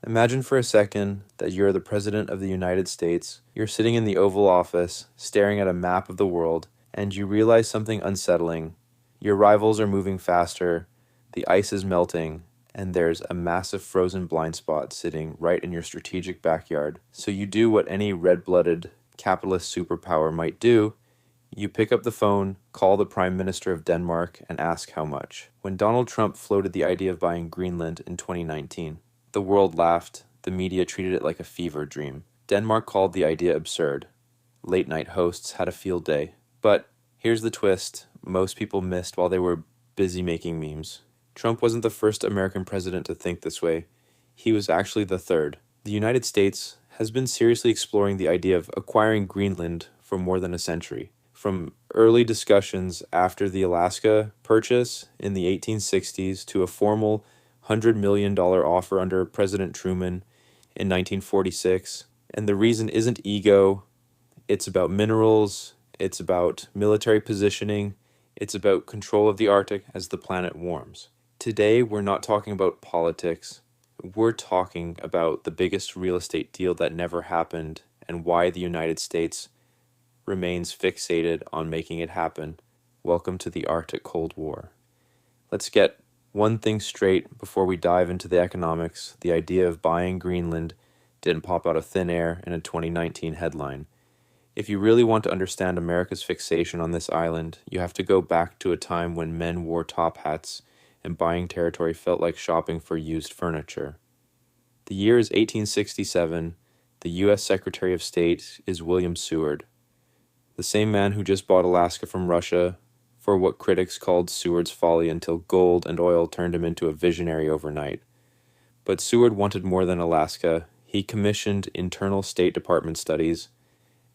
Imagine for a second that you're the President of the United States. You're sitting in the Oval Office, staring at a map of the world, and you realize something unsettling. Your rivals are moving faster, the ice is melting, and there's a massive frozen blind spot sitting right in your strategic backyard. So you do what any red-blooded capitalist superpower might do. You pick up the phone, call the Prime Minister of Denmark, and ask how much. When Donald Trump floated the idea of buying Greenland in 2019, the world laughed, the media treated it like a fever dream. Denmark called the idea absurd. Late-night hosts had a field day. But here's the twist most people missed while they were busy making memes. Trump wasn't the first American president to think this way. He was actually the third. The United States has been seriously exploring the idea of acquiring Greenland for more than a century. From early discussions after the Alaska Purchase in the 1860s to a formal $100 million offer under President Truman in 1946. And the reason isn't ego, it's about minerals, it's about military positioning, it's about control of the Arctic as the planet warms. Today, we're not talking about politics. We're talking about the biggest real estate deal that never happened and why the United States remains fixated on making it happen. Welcome to the Arctic Cold War. Let's get one thing straight before we dive into the economics. The idea of buying Greenland didn't pop out of thin air in a 2019 headline. If you really want to understand America's fixation on this island, you have to go back to a time when men wore top hats and buying territory felt like shopping for used furniture. The year is 1867. The U.S. Secretary of State is William Seward, the same man who just bought Alaska from Russia for what critics called Seward's folly until gold and oil turned him into a visionary overnight. But Seward wanted more than Alaska. He commissioned internal State Department studies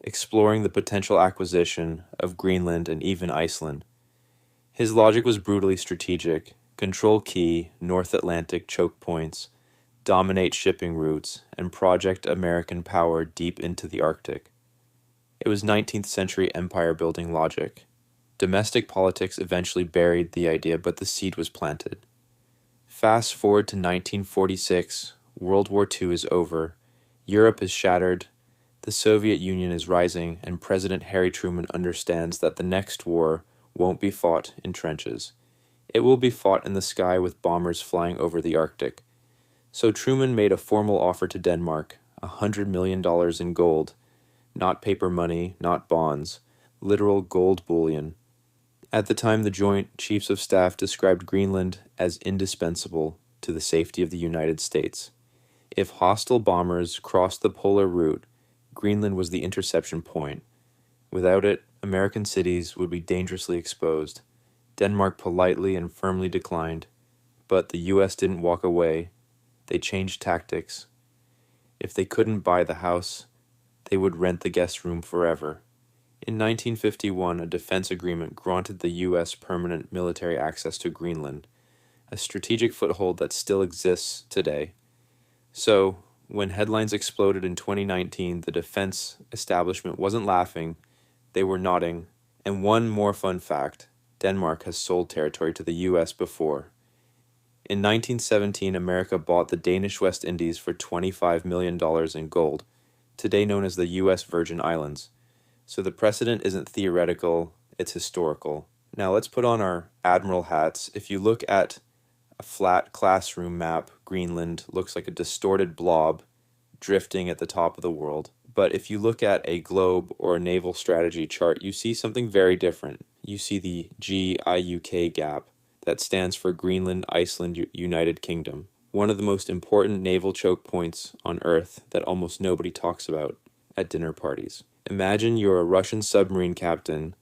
exploring the potential acquisition of Greenland and even Iceland. His logic was brutally strategic: control key North Atlantic choke points, dominate shipping routes, and project American power deep into the Arctic. It was 19th century empire-building logic. Domestic politics eventually buried the idea, but the seed was planted. Fast forward to 1946, World War II is over, Europe is shattered, the Soviet Union is rising, and President Harry Truman understands that the next war won't be fought in trenches. It will be fought in the sky with bombers flying over the Arctic. So Truman made a formal offer to Denmark, $100 million in gold, not paper money, not bonds, literal gold bullion. At the time, the Joint Chiefs of Staff described Greenland as indispensable to the safety of the United States. If hostile bombers crossed the polar route, Greenland was the interception point. Without it, American cities would be dangerously exposed. Denmark politely and firmly declined, but the U.S. didn't walk away. They changed tactics. If they couldn't buy the house, they would rent the guest room forever. In 1951, a defense agreement granted the U.S. permanent military access to Greenland, a strategic foothold that still exists today. So, when headlines exploded in 2019, the defense establishment wasn't laughing, they were nodding. And one more fun fact: Denmark has sold territory to the U.S. before. In 1917, America bought the Danish West Indies for $25 million in gold, today known as the U.S. Virgin Islands. So the precedent isn't theoretical, it's historical. Now let's put on our admiral hats. If you look at a flat classroom map, Greenland looks like a distorted blob drifting at the top of the world. But if you look at a globe or a naval strategy chart, you see something very different. You see the GIUK gap that stands for Greenland, Iceland, United Kingdom. One of the most important naval choke points on Earth that almost nobody talks about at dinner parties. Imagine you're a Russian submarine captain.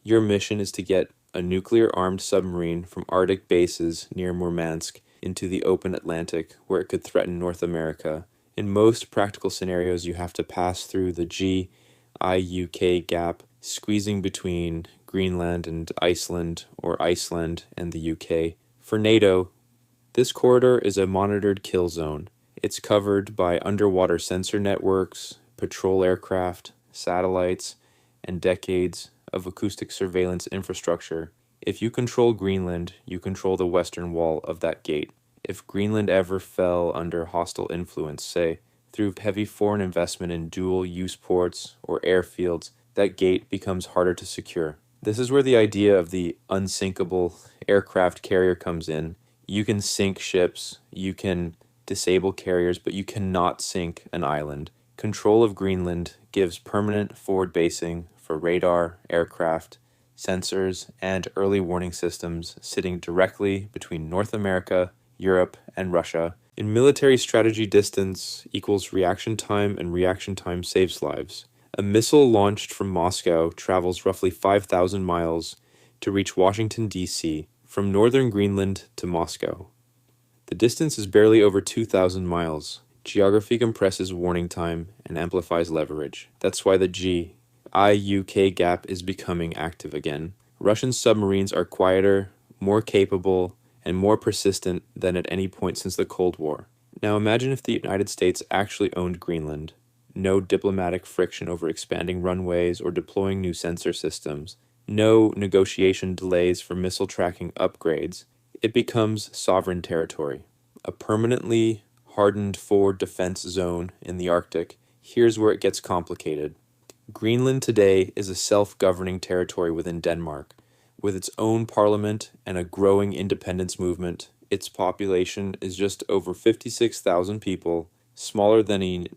Your mission is to get a nuclear-armed submarine from Arctic bases near Murmansk into the open Atlantic where it could threaten North America. In most practical scenarios, you have to pass through the GIUK gap, squeezing between Greenland and Iceland or Iceland and the UK. For NATO, this corridor is a monitored kill zone. It's covered by underwater sensor networks, patrol aircraft, satellites, and decades of acoustic surveillance infrastructure. If you control Greenland, you control the western wall of that gate. If Greenland ever fell under hostile influence, say, through heavy foreign investment in dual use ports or airfields, that gate becomes harder to secure. This is where the idea of the unsinkable aircraft carrier comes in. You can sink ships, you can disable carriers, but you cannot sink an island. Control of Greenland gives permanent forward basing for radar, aircraft, sensors, and early warning systems sitting directly between North America, Europe, and Russia. In military strategy, distance equals reaction time, and reaction time saves lives. A missile launched from Moscow travels roughly 5,000 miles to reach Washington, D.C., from northern Greenland to Moscow. The distance is barely over 2,000 miles. Geography compresses warning time and amplifies leverage. That's why the GIUK gap is becoming active again. Russian submarines are quieter, more capable, and more persistent than at any point since the Cold War. Now imagine if the United States actually owned Greenland. No diplomatic friction over expanding runways or deploying new sensor systems. No negotiation delays for missile tracking upgrades. It becomes sovereign territory, a permanently hardened forward defense zone in the Arctic. Here's where it gets complicated. Greenland today is a self-governing territory within Denmark, with its own parliament and a growing independence movement. Its population is just over 56,000 people, smaller than an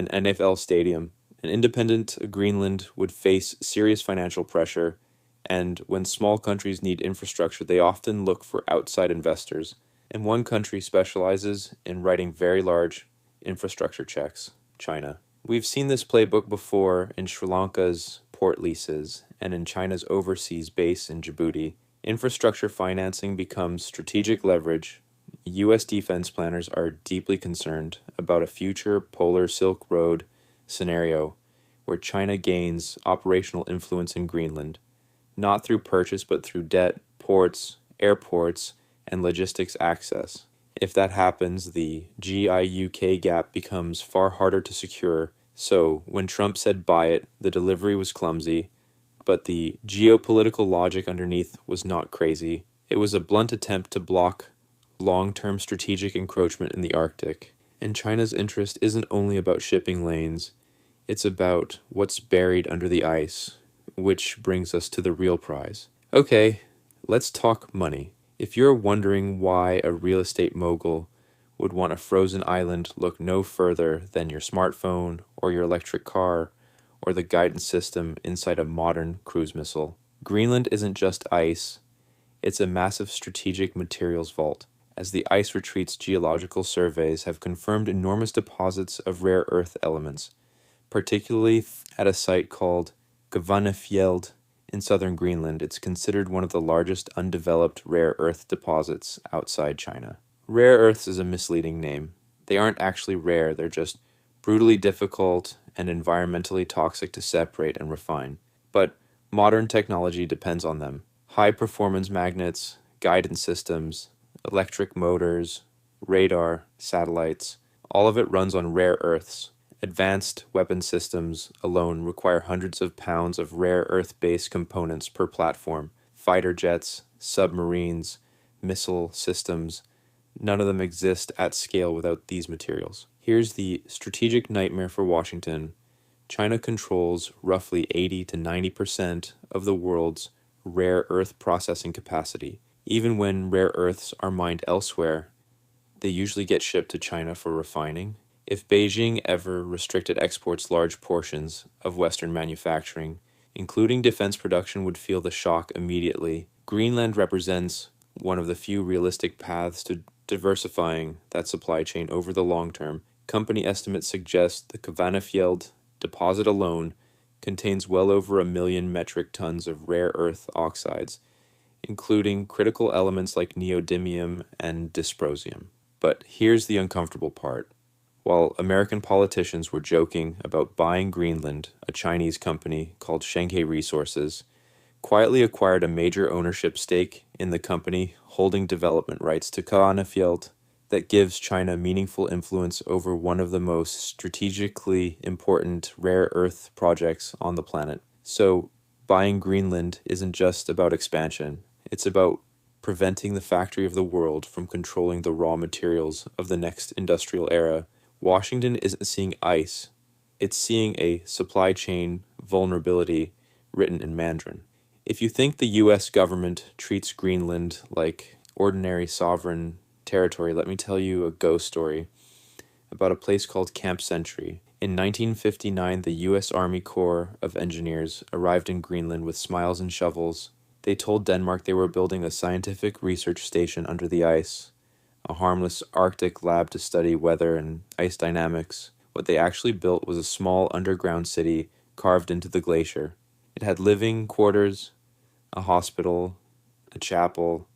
NFL stadium. An independent Greenland would face serious financial pressure, and when small countries need infrastructure, they often look for outside investors. And one country specializes in writing very large infrastructure checks: China. We've seen this playbook before in Sri Lanka's port leases and in China's overseas base in Djibouti. Infrastructure financing becomes strategic leverage. U.S. defense planners are deeply concerned about a future polar Silk Road scenario where China gains operational influence in Greenland, not through purchase but through debt, ports, airports, and logistics access. If that happens, the GIUK gap becomes far harder to secure. So, when Trump said buy it, the delivery was clumsy, but the geopolitical logic underneath was not crazy. It was a blunt attempt to block long-term strategic encroachment in the Arctic. And China's interest isn't only about shipping lanes, it's about what's buried under the ice, which brings us to the real prize. Okay, let's talk money. If you're wondering why a real estate mogul would want a frozen island, look no further than your smartphone or your electric car or the guidance system inside a modern cruise missile. Greenland isn't just ice, it's a massive strategic materials vault. As the ice retreats, geological surveys have confirmed enormous deposits of rare earth elements, particularly at a site called Kvanefjeld in southern Greenland. It's considered one of the largest undeveloped rare earth deposits outside China. Rare earths is a misleading name. They aren't actually rare, they're just brutally difficult and environmentally toxic to separate and refine. But modern technology depends on them. High-performance magnets, guidance systems, electric motors, radar, satellites, all of it runs on rare earths. Advanced weapon systems alone require hundreds of pounds of rare earth-based components per platform. Fighter jets, submarines, missile systems, none of them exist at scale without these materials. Here's the strategic nightmare for Washington. China controls roughly 80 to 90% of the world's rare earth processing capacity. Even when rare earths are mined elsewhere, they usually get shipped to China for refining. If Beijing ever restricted exports, large portions of Western manufacturing, including defense production, would feel the shock immediately. Greenland represents one of the few realistic paths to diversifying that supply chain over the long term. Company estimates suggest the Kvanefjeld deposit alone contains well over 1 million metric tons of rare earth oxides, including critical elements like neodymium and dysprosium. But here's the uncomfortable part. While American politicians were joking about buying Greenland, a Chinese company called Shanghai Resources quietly acquired a major ownership stake in the company holding development rights to Kvanefjeld that gives China meaningful influence over one of the most strategically important rare earth projects on the planet. So, buying Greenland isn't just about expansion, it's about preventing the factory of the world from controlling the raw materials of the next industrial era. Washington isn't seeing ice, it's seeing a supply chain vulnerability written in Mandarin. If you think the US government treats Greenland like ordinary sovereign territory, let me tell you a ghost story about a place called Camp Century. In 1959, the U.S. Army Corps of Engineers arrived in Greenland with smiles and shovels. They told Denmark they were building a scientific research station under the ice, a harmless Arctic lab to study weather and ice dynamics. What they actually built was a small underground city carved into the glacier. It had living quarters, a hospital, a chapel,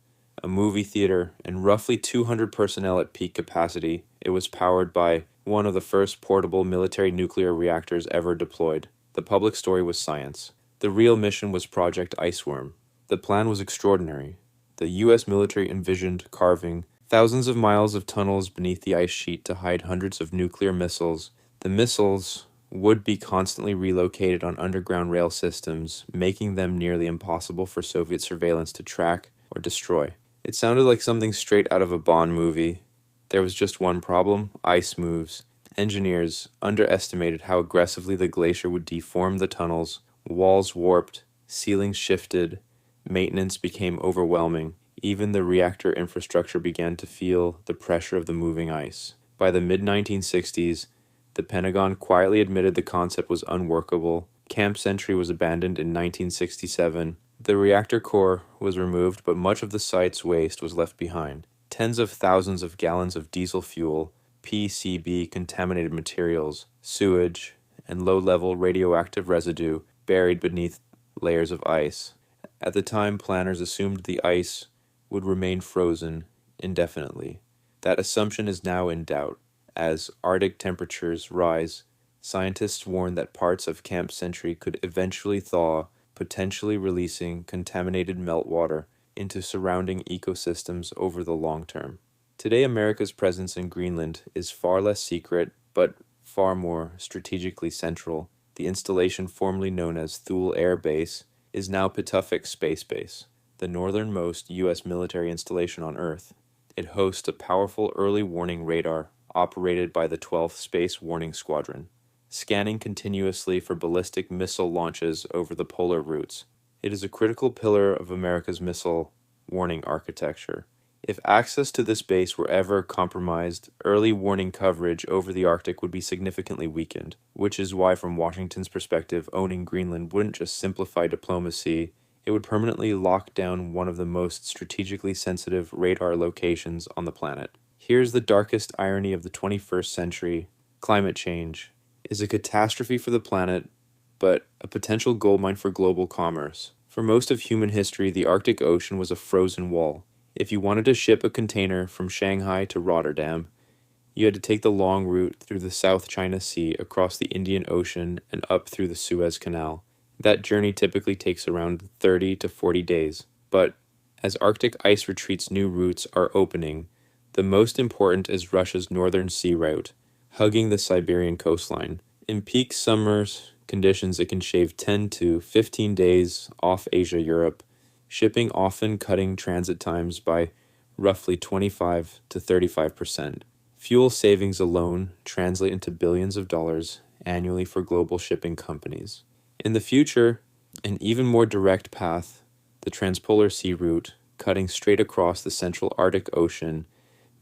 a movie theater, and roughly 200 personnel at peak capacity. It was powered by one of the first portable military nuclear reactors ever deployed. The public story was science. The real mission was Project Iceworm. The plan was extraordinary. The U.S. military envisioned carving thousands of miles of tunnels beneath the ice sheet to hide hundreds of nuclear missiles. The missiles would be constantly relocated on underground rail systems, making them nearly impossible for Soviet surveillance to track or destroy. It sounded like something straight out of a Bond movie. There was just one problem: ice moves. Engineers underestimated how aggressively the glacier would deform the tunnels. Walls warped, ceilings shifted, maintenance became overwhelming. Even the reactor infrastructure began to feel the pressure of the moving ice. By the mid-1960s, the Pentagon quietly admitted the concept was unworkable. Camp Century was abandoned in 1967. The reactor core was removed, but much of the site's waste was left behind. Tens of thousands of gallons of diesel fuel, PCB contaminated materials, sewage, and low-level radioactive residue buried beneath layers of ice. At the time, planners assumed the ice would remain frozen indefinitely. That assumption is now in doubt. As Arctic temperatures rise, scientists warn that parts of Camp Century could eventually thaw, potentially releasing contaminated meltwater into surrounding ecosystems over the long term. Today, America's presence in Greenland is far less secret, but far more strategically central. The installation formerly known as Thule Air Base is now Pituffik Space Base, the northernmost U.S. military installation on Earth. It hosts a powerful early warning radar operated by the 12th Space Warning Squadron, scanning continuously for ballistic missile launches over the polar routes. It is a critical pillar of America's missile warning architecture. If access to this base were ever compromised, early warning coverage over the Arctic would be significantly weakened, which is why, from Washington's perspective, owning Greenland wouldn't just simplify diplomacy, it would permanently lock down one of the most strategically sensitive radar locations on the planet. Here's the darkest irony of the 21st century. Climate change is a catastrophe for the planet, but a potential goldmine for global commerce. For most of human history, the Arctic Ocean was a frozen wall. If you wanted to ship a container from Shanghai to Rotterdam, you had to take the long route through the South China Sea, across the Indian Ocean, and up through the Suez Canal. That journey typically takes around 30 to 40 days. But as Arctic ice retreats, new routes are opening. The most important is Russia's northern sea route, hugging the Siberian coastline. In peak summers conditions, it can shave 10 to 15 days off Asia-Europe, shipping often cutting transit times by roughly 25 to 35%. Fuel savings alone translate into billions of dollars annually for global shipping companies. In the future, an even more direct path, the Transpolar Sea Route, cutting straight across the central Arctic Ocean,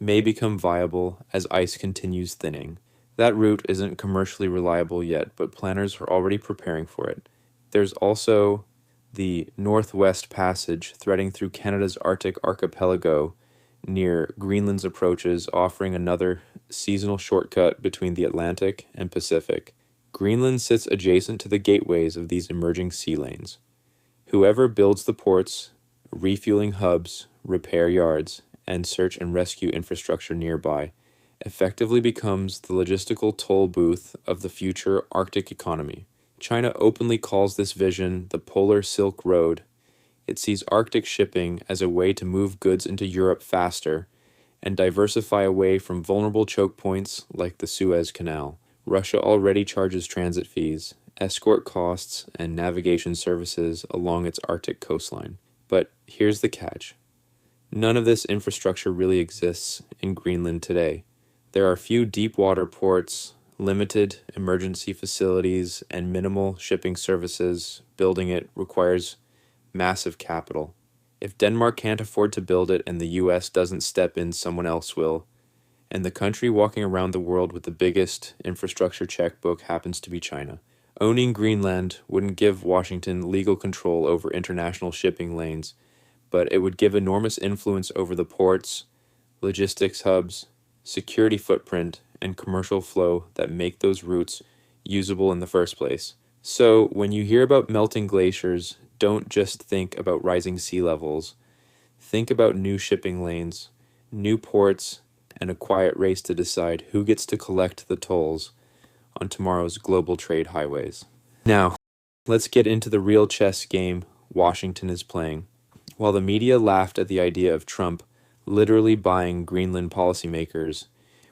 may become viable as ice continues thinning. That route isn't commercially reliable yet, but planners are already preparing for it. There's also the Northwest Passage threading through Canada's Arctic archipelago near Greenland's approaches, offering another seasonal shortcut between the Atlantic and Pacific. Greenland sits adjacent to the gateways of these emerging sea lanes. Whoever builds the ports, refueling hubs, repair yards, and search and rescue infrastructure nearby effectively becomes the logistical toll booth of the future Arctic economy. China openly calls this vision the Polar Silk Road. It sees Arctic shipping as a way to move goods into Europe faster and diversify away from vulnerable choke points like the Suez Canal. Russia already charges transit fees, escort costs, and navigation services along its Arctic coastline. But here's the catch. None of this infrastructure really exists in Greenland today. There are few deep water ports, limited emergency facilities, and minimal shipping services. Building it requires massive capital. If Denmark can't afford to build it and the US doesn't step in, someone else will. And the country walking around the world with the biggest infrastructure checkbook happens to be China. Owning Greenland wouldn't give Washington legal control over international shipping lanes, but it would give enormous influence over the ports, logistics hubs, security footprint, and commercial flow that make those routes usable in the first place. So, when you hear about melting glaciers, don't just think about rising sea levels. Think about new shipping lanes, new ports, and a quiet race to decide who gets to collect the tolls on tomorrow's global trade highways. Now, let's get into the real chess game Washington is playing. While the media laughed at the idea of Trump literally buying Greenland policymakers,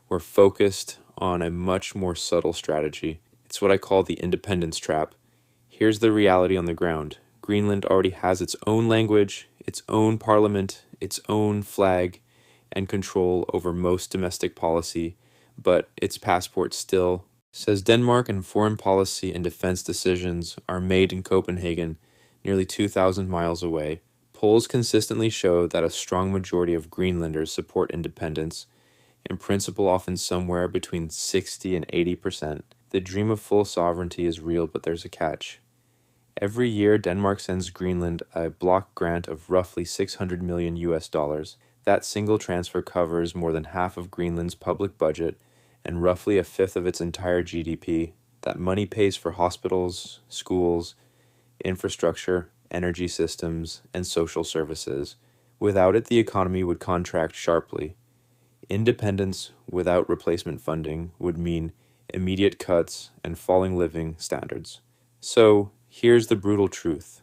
we're focused on a much more subtle strategy. It's what I call the independence trap. Here's the reality on the ground. Greenland already has its own language, its own parliament, its own flag, and control over most domestic policy, but its passport still says Denmark, and foreign policy and defense decisions are made in Copenhagen, nearly 2,000 miles away. Polls consistently show that a strong majority of Greenlanders support independence, in principle often somewhere between 60 and 80%. The dream of full sovereignty is real, but there's a catch. Every year, Denmark sends Greenland a block grant of roughly 600 million US dollars. That single transfer covers more than half of Greenland's public budget and roughly a fifth of its entire GDP. That money pays for hospitals, schools, infrastructure, energy systems, and social services. Without it, the economy would contract sharply. Independence without replacement funding would mean immediate cuts and falling living standards. So, here's the brutal truth.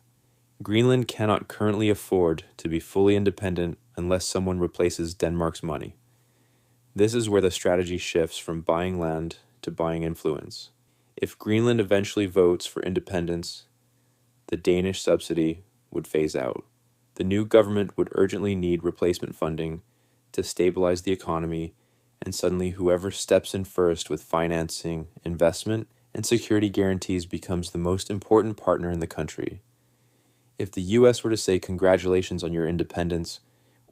Greenland cannot currently afford to be fully independent unless someone replaces Denmark's money. This is where the strategy shifts from buying land to buying influence. If Greenland eventually votes for independence, the Danish subsidy would phase out. The new government would urgently need replacement funding to stabilize the economy, and suddenly whoever steps in first with financing, investment, and security guarantees becomes the most important partner in the country. If the US were to say congratulations on your independence,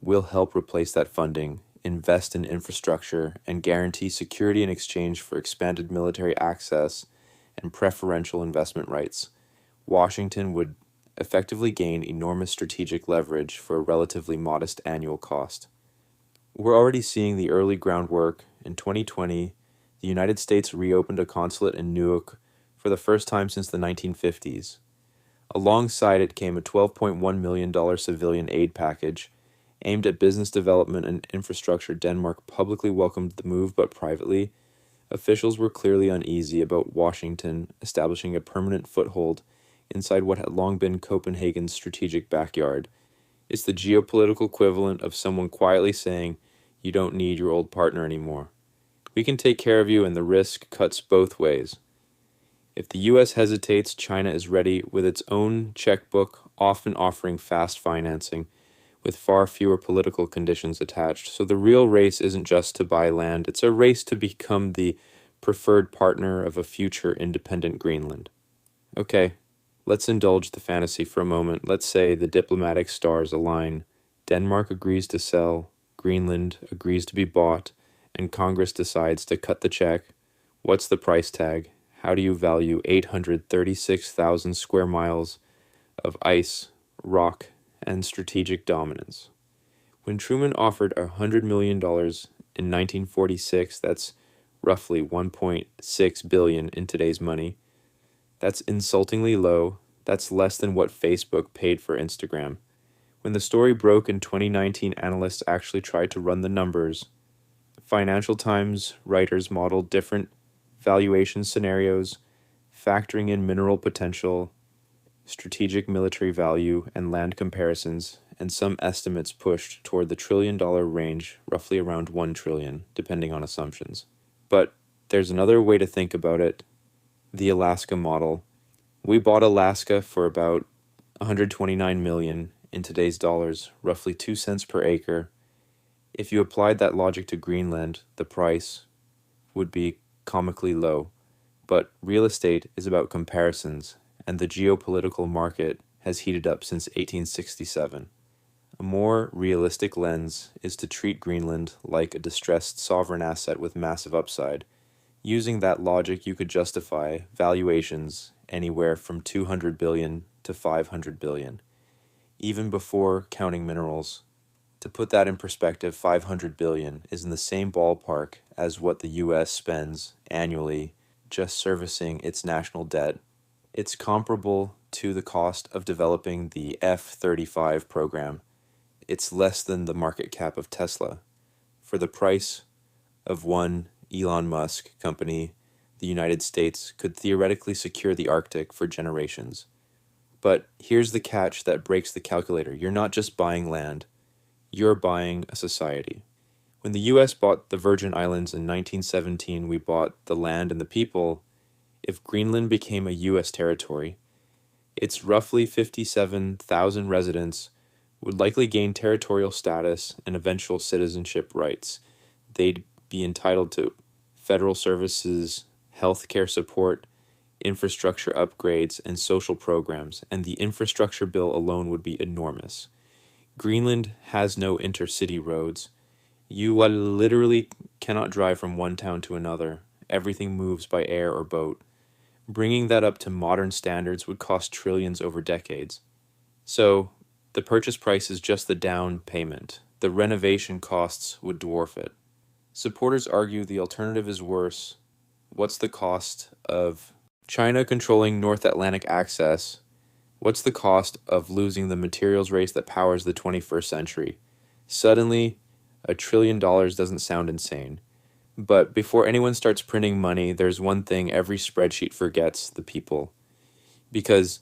we'll help replace that funding, invest in infrastructure, and guarantee security in exchange for expanded military access and preferential investment rights, Washington would effectively gain enormous strategic leverage for a relatively modest annual cost. We're already seeing the early groundwork. In 2020, the United States reopened a consulate in Newark for the first time since the 1950s. Alongside it came a $12.1 million civilian aid package aimed at business development and infrastructure. Denmark publicly welcomed the move, but privately, officials were clearly uneasy about Washington establishing a permanent foothold inside what had long been Copenhagen's strategic backyard. It's the geopolitical equivalent of someone quietly saying, "You don't need your old partner anymore. We can take care of you," and the risk cuts both ways. If the US hesitates, China is ready with its own checkbook, often offering fast financing, with far fewer political conditions attached. So the real race isn't just to buy land, it's a race to become the preferred partner of a future independent Greenland. Okay, let's indulge the fantasy for a moment. Let's say the diplomatic stars align. Denmark agrees to sell, Greenland agrees to be bought, and Congress decides to cut the check. What's the price tag? How do you value 836,000 square miles of ice, rock, and strategic dominance? When Truman offered $100 million in 1946, that's roughly $1.6 billion in today's money. That's insultingly low. That's less than what Facebook paid for Instagram. When the story broke in 2019, analysts actually tried to run the numbers. Financial Times writers modeled different valuation scenarios, factoring in mineral potential, strategic military value, and land comparisons, and some estimates pushed toward the trillion-dollar range, roughly around $1 trillion, depending on assumptions. But there's another way to think about it, the Alaska model. We bought Alaska for about $129 million in today's dollars, roughly 2 cents per acre. If you applied that logic to Greenland, the price would be comically low. But real estate is about comparisons, and the geopolitical market has heated up since 1867. A more realistic lens is to treat Greenland like a distressed sovereign asset with massive upside. Using that logic, you could justify valuations anywhere from 200 billion to 500 billion, even before counting minerals. To put that in perspective, 500 billion is in the same ballpark as what the US spends annually just servicing its national debt. It's comparable to the cost of developing the F-35 program. It's less than the market cap of Tesla. For the price of one Elon Musk company, the United States could theoretically secure the Arctic for generations. But here's the catch that breaks the calculator. You're not just buying land, you're buying a society. When the US bought the Virgin Islands in 1917, we bought the land and the people. If Greenland became a US territory, its roughly 57,000 residents would likely gain territorial status and eventual citizenship rights. They'd be entitled to federal services, health care support, infrastructure upgrades, and social programs, and the infrastructure bill alone would be enormous. Greenland has no intercity roads. You literally cannot drive from one town to another. Everything moves by air or boat. Bringing that up to modern standards would cost trillions over decades. So, the purchase price is just the down payment. The renovation costs would dwarf it. Supporters argue the alternative is worse. What's the cost of China controlling North Atlantic access? What's the cost of losing the materials race that powers the 21st century? Suddenly, $1 trillion doesn't sound insane. But before anyone starts printing money, there's one thing every spreadsheet forgets: the people. Because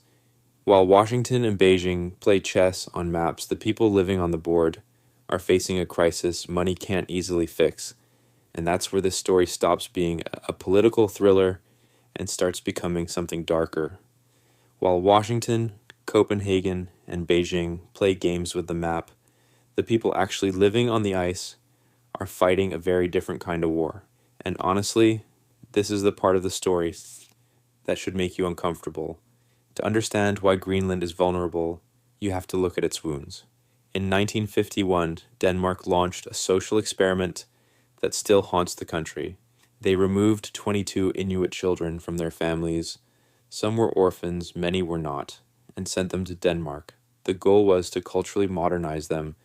while Washington and Beijing play chess on maps, the people living on the board are facing a crisis money can't easily fix. And that's where this story stops being a political thriller and starts becoming something darker. While Washington, Copenhagen, and Beijing play games with the map, the people actually living on the ice are fighting a very different kind of war. And honestly, this is the part of the story that should make you uncomfortable. To understand why Greenland is vulnerable, you have to look at its wounds. In 1951, Denmark launched a social experiment that still haunts the country. They removed 22 Inuit children from their families. Some were orphans, many were not, and sent them to Denmark. The goal was to culturally modernize them,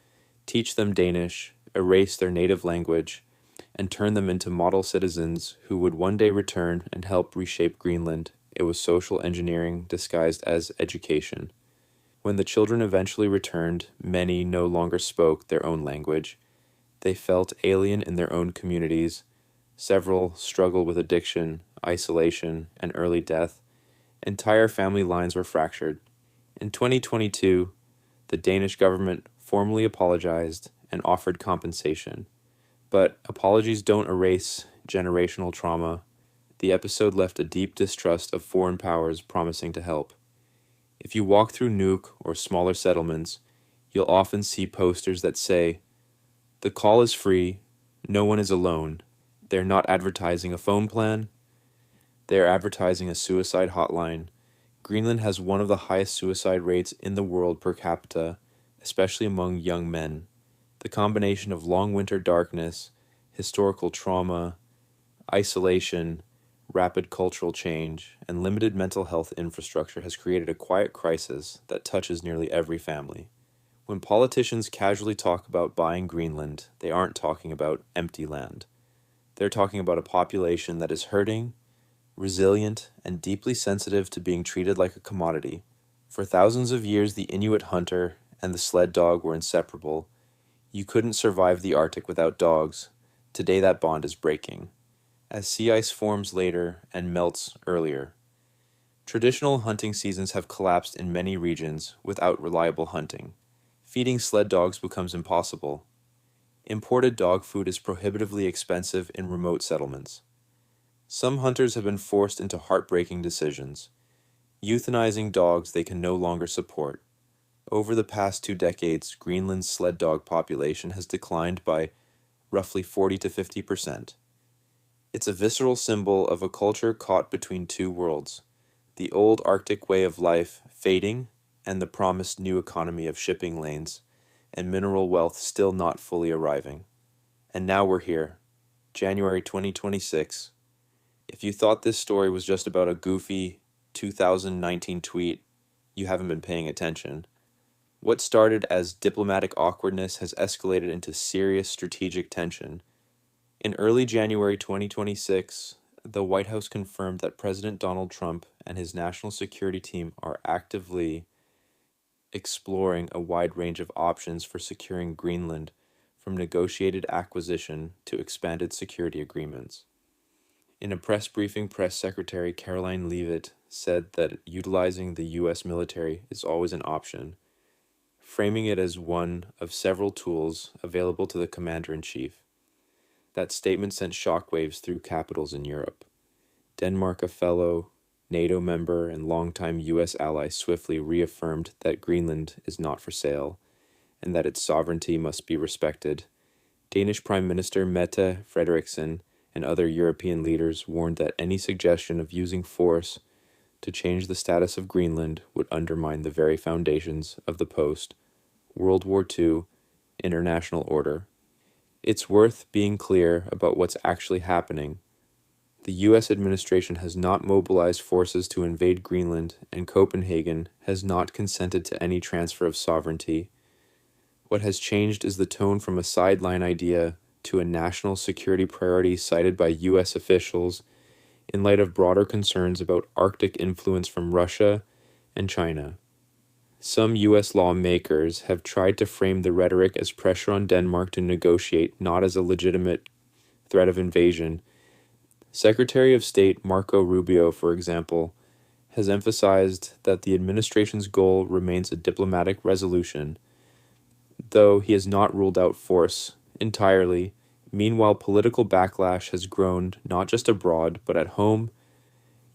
teach them Danish, erase their native language, and turn them into model citizens who would one day return and help reshape Greenland. It was social engineering disguised as education. When the children eventually returned, many no longer spoke their own language. They felt alien in their own communities. Several struggled with addiction, isolation, and early death. Entire family lines were fractured. In 2022, the Danish government formally apologized and offered compensation. But apologies don't erase generational trauma. The episode left a deep distrust of foreign powers promising to help. If you walk through Nuuk or smaller settlements, you'll often see posters that say, "The call is free, no one is alone." They're not advertising a phone plan, they're advertising a suicide hotline. Greenland has one of the highest suicide rates in the world per capita, especially among young men. The combination of long winter darkness, historical trauma, isolation, rapid cultural change, and limited mental health infrastructure has created a quiet crisis that touches nearly every family. When politicians casually talk about buying Greenland, they aren't talking about empty land. They're talking about a population that is hurting, resilient, and deeply sensitive to being treated like a commodity. For thousands of years, the Inuit hunter and the sled dog were inseparable. You couldn't survive the Arctic without dogs. Today that bond is breaking, as sea ice forms later and melts earlier. Traditional hunting seasons have collapsed in many regions without reliable hunting. Feeding sled dogs becomes impossible. Imported dog food is prohibitively expensive in remote settlements. Some hunters have been forced into heartbreaking decisions, euthanizing dogs they can no longer support. Over the past 2 decades, Greenland's sled dog population has declined by roughly 40 to 50%. It's a visceral symbol of a culture caught between two worlds, the old Arctic way of life fading, and the promised new economy of shipping lanes and mineral wealth still not fully arriving. And now we're here, January 2026. If you thought this story was just about a goofy 2019 tweet, you haven't been paying attention. What started as diplomatic awkwardness has escalated into serious strategic tension. In early January 2026, the White House confirmed that President Donald Trump and his national security team are actively exploring a wide range of options for securing Greenland, from negotiated acquisition to expanded security agreements. In a press briefing, Press Secretary Caroline Leavitt said that utilizing the U.S. military is always an option, framing it as one of several tools available to the commander-in-chief. That statement sent shockwaves through capitals in Europe. Denmark, a fellow NATO member and longtime U.S. ally, swiftly reaffirmed that Greenland is not for sale and that its sovereignty must be respected. Danish Prime Minister Mette Frederiksen and other European leaders warned that any suggestion of using force to change the status of Greenland would undermine the very foundations of the post-World War II international order. It's worth being clear about what's actually happening. The U.S. administration has not mobilized forces to invade Greenland, and Copenhagen has not consented to any transfer of sovereignty. What has changed is the tone from a sideline idea to a national security priority cited by U.S. officials in light of broader concerns about Arctic influence from Russia and China. Some U.S. lawmakers have tried to frame the rhetoric as pressure on Denmark to negotiate, not as a legitimate threat of invasion. Secretary of State Marco Rubio, for example, has emphasized that the administration's goal remains a diplomatic resolution, though he has not ruled out force entirely. Meanwhile, political backlash has grown not just abroad, but at home.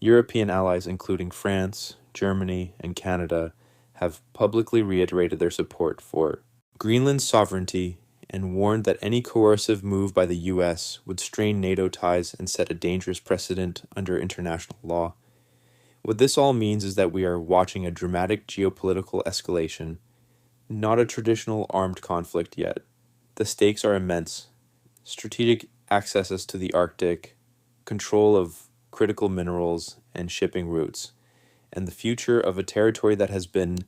European allies, including France, Germany, and Canada, have publicly reiterated their support for Greenland's sovereignty and warned that any coercive move by the U.S. would strain NATO ties and set a dangerous precedent under international law. What this all means is that we are watching a dramatic geopolitical escalation, not a traditional armed conflict yet. The stakes are immense. Strategic accesses to the Arctic, control of critical minerals and shipping routes, and the future of a territory that has been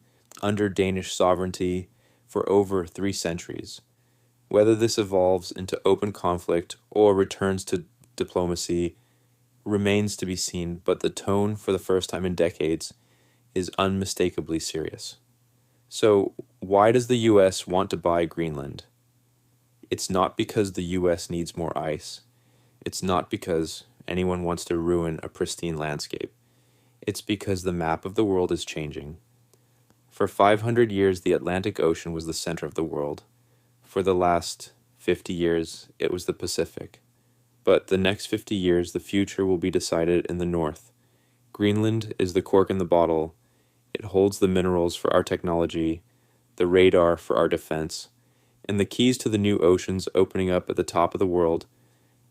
under Danish sovereignty for over 3 centuries. Whether this evolves into open conflict or returns to diplomacy remains to be seen, but the tone, for the first time in decades, is unmistakably serious. So, why does the U.S. want to buy Greenland? It's not because the U.S. needs more ice. It's not because anyone wants to ruin a pristine landscape. It's because the map of the world is changing. For 500 years, the Atlantic Ocean was the center of the world. For the last 50 years, it was the Pacific. But the next 50 years, the future will be decided in the north. Greenland is the cork in the bottle. It holds the minerals for our technology, the radar for our defense, and the keys to the new oceans opening up at the top of the world.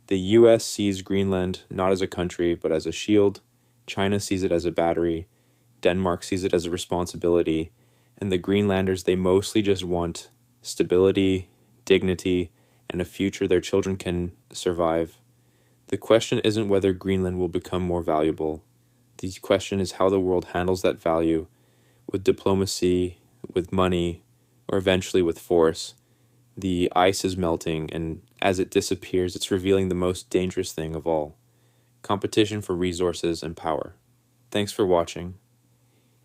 The U.S. sees Greenland not as a country, but as a shield. China sees it as a battery. Denmark sees it as a responsibility. And the Greenlanders, they mostly just want stability, dignity, and a future their children can survive. The question isn't whether Greenland will become more valuable. The question is how the world handles that value, with diplomacy, with money, or eventually with force. The ice is melting, and as it disappears, it's revealing the most dangerous thing of all: competition for resources and power. Thanks for watching.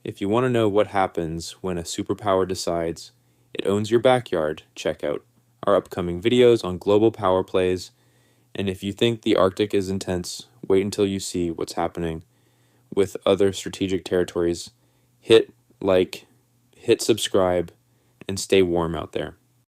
If you want to know what happens when a superpower decides it owns your backyard, check out our upcoming videos on global power plays. And if you think the Arctic is intense, wait until you see what's happening with other strategic territories. Hit like, hit subscribe, and stay warm out there.